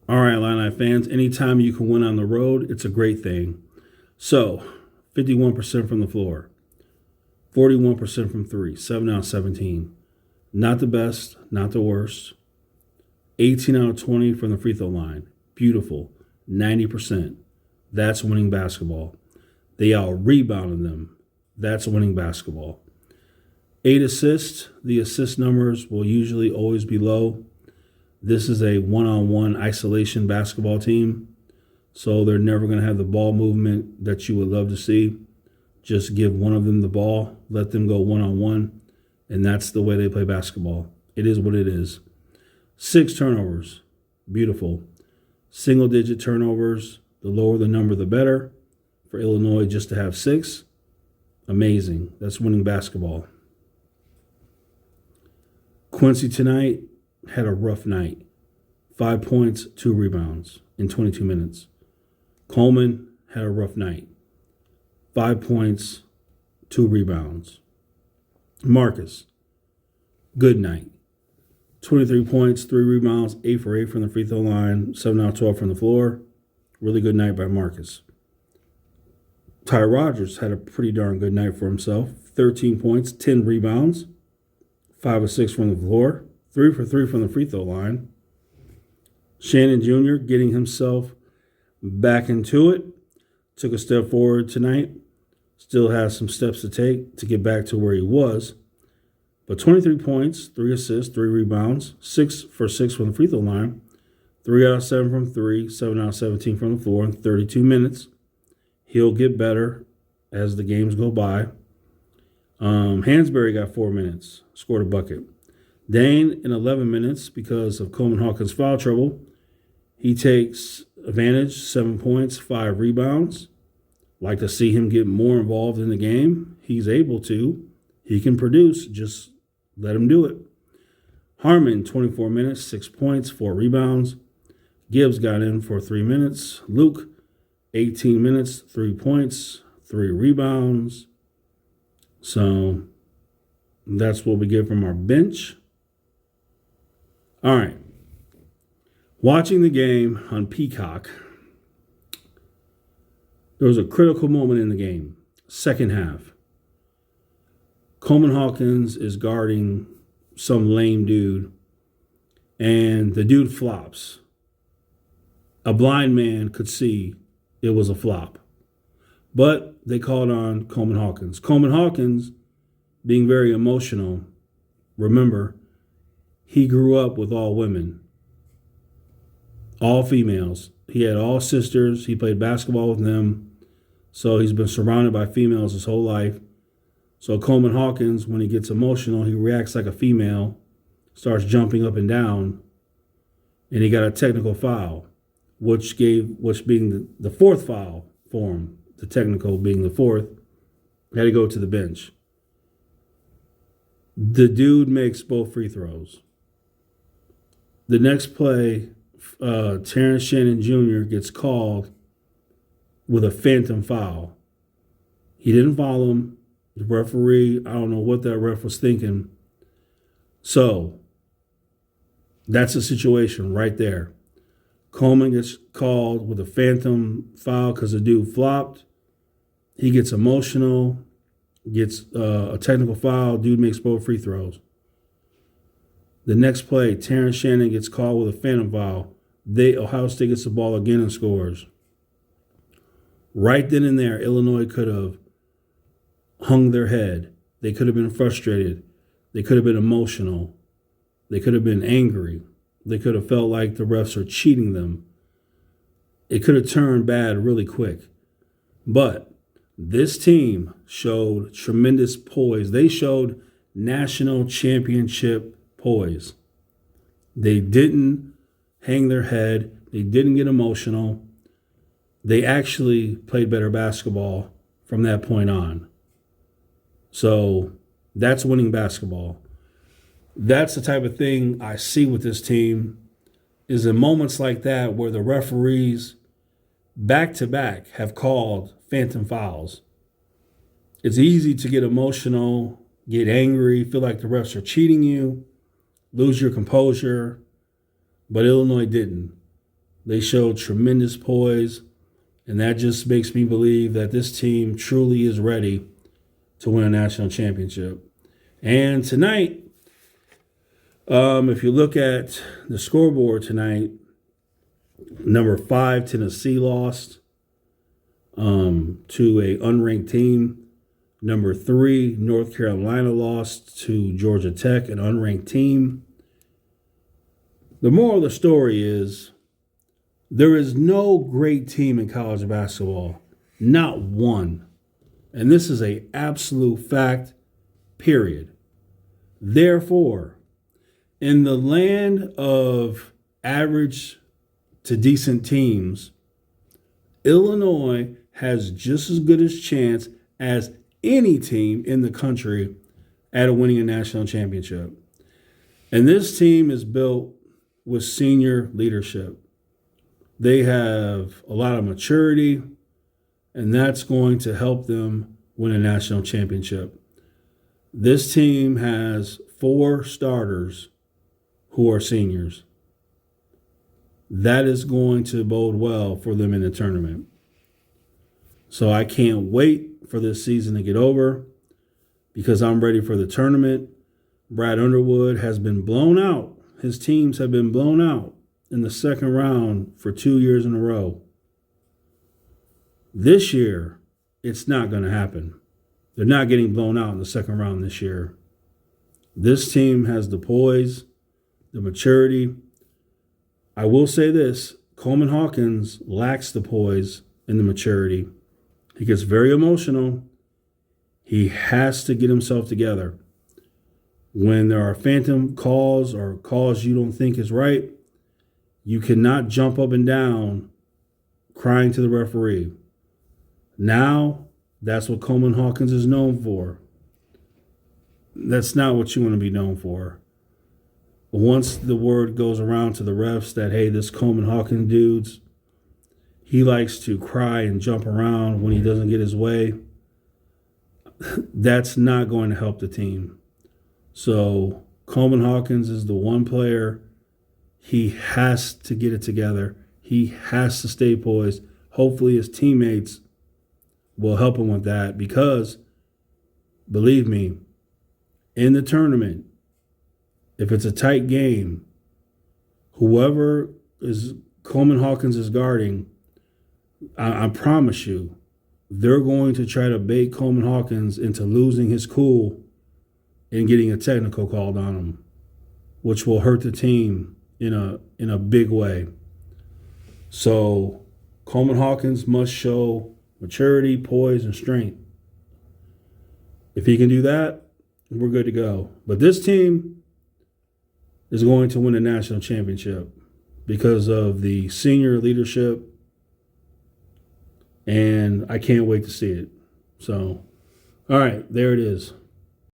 All right, Illini fans, anytime you can win on the road, it's a great thing. So, 51% from the floor, 41% from three, 7 out of 17. Not the best, not the worst. 18 out of 20 from the free throw line. Beautiful. 90%. That's winning basketball. They out-rebounded them. That's winning basketball. 8 assists. The assist numbers will usually always be low. This is a one-on-one isolation basketball team, so they're never going to have the ball movement that you would love to see. Just give one of them the ball, let them go one-on-one, and that's the way they play basketball. It is what it is. 6 turnovers. Beautiful. Single-digit turnovers. The lower the number, the better. For Illinois, just to have 6, amazing. That's winning basketball. Quincy tonight had a rough night. 5 points, 2 rebounds in 22 minutes. Coleman had a rough night. 5 points, 2 rebounds. Marcus, good night. 23 points, 3 rebounds, 8 for 8 from the free throw line, 7 out of 12 from the floor. Really good night by Marcus. Ty Rodgers had a pretty darn good night for himself. 13 points, 10 rebounds, 5 of 6 from the floor, 3 for 3 from the free throw line. Shannon Jr. getting himself back into it. Took a step forward tonight. Still has some steps to take to get back to where he was. But 23 points, 3 assists, 3 rebounds, 6 for 6 from the free throw line, 3 out of 7 from 3, 7 out of 17 from the floor in 32 minutes. He'll get better as the games go by. Hansberry got 4 minutes, scored a bucket. Dane in 11 minutes because of Coleman Hawkins' foul trouble. He takes advantage, 7 points, 5 rebounds. Like to see him get more involved in the game. He's able to. He can produce. Just let him do it. Harmon, 24 minutes, 6 points, 4 rebounds. Gibbs got in for 3 minutes. Luke, 18 minutes, 3 points, 3 rebounds. So that's what we get from our bench. All right. Watching the game on Peacock, there was a critical moment in the game, second half. Coleman Hawkins is guarding some lame dude, and the dude flops. A blind man could see it was a flop. But they called on Coleman Hawkins. Coleman Hawkins, being very emotional, remember, he grew up with all women, all females. He had all sisters. He played basketball with them. So he's been surrounded by females his whole life. So Coleman Hawkins, when he gets emotional, he reacts like a female, starts jumping up and down, and he got a technical foul, which being the fourth foul for him, the technical being the fourth, had to go to the bench. The dude makes both free throws. The next play, Terrence Shannon Jr. gets called with a phantom foul. He didn't foul him. The referee, I don't know what that ref was thinking. So that's the situation right there. Coleman gets called with a phantom foul because the dude flopped. He gets emotional, gets a technical foul. Dude makes both free throws. The next play, Terrence Shannon gets called with a phantom foul. Ohio State gets the ball again and scores. Right then and there, Illinois could have hung their head. They could have been frustrated. They could have been emotional. They could have been angry. They could have felt like the refs are cheating them. It could have turned bad really quick. But this team showed tremendous poise. They showed national championship poise. They didn't hang their head. They didn't get emotional. They actually played better basketball from that point on. So that's winning basketball. That's the type of thing I see with this team, is in moments like that where the referees back-to-back have called phantom fouls. It's easy to get emotional, get angry, feel like the refs are cheating you, lose your composure, but Illinois didn't. They showed tremendous poise, and that just makes me believe that this team truly is ready to win a national championship. And tonight, if you look at the scoreboard tonight, number 5, Tennessee lost to a unranked team. Number 3, North Carolina lost to Georgia Tech, an unranked team. The moral of the story is there is no great team in college basketball, not one. And this is an absolute fact, period. Therefore, in the land of average to decent teams, Illinois has just as good a chance as any team in the country at winning a national championship. And this team is built with senior leadership. They have a lot of maturity, and that's going to help them win a national championship. This team has 4 starters who are seniors. That is going to bode well for them in the tournament. So I can't wait for this season to get over because I'm ready for the tournament. Brad Underwood has been blown out. His teams have been blown out in the second round for 2 years in a row. This year, it's not going to happen. They're not getting blown out in the second round this year. This team has the poise, the maturity. I will say this, Coleman Hawkins lacks the poise and the maturity. He gets very emotional. He has to get himself together. When there are phantom calls or calls you don't think is right, you cannot jump up and down crying to the referee. Now, that's what Coleman Hawkins is known for. That's not what you want to be known for. Once the word goes around to the refs that, hey, this Coleman Hawkins dude's, he likes to cry and jump around when he doesn't get his way, that's not going to help the team. So Coleman Hawkins is the one player. He has to get it together. He has to stay poised. Hopefully his teammates will help him with that because, believe me, in the tournament, if it's a tight game, whoever is Coleman Hawkins is guarding, I promise you, they're going to try to bait Coleman Hawkins into losing his cool and getting a technical called on him, which will hurt the team in a big way. So Coleman Hawkins must show maturity, poise, and strength. If he can do that, we're good to go. But this team is going to win a national championship because of the senior leadership, and I can't wait to see it. So, all right, there it is.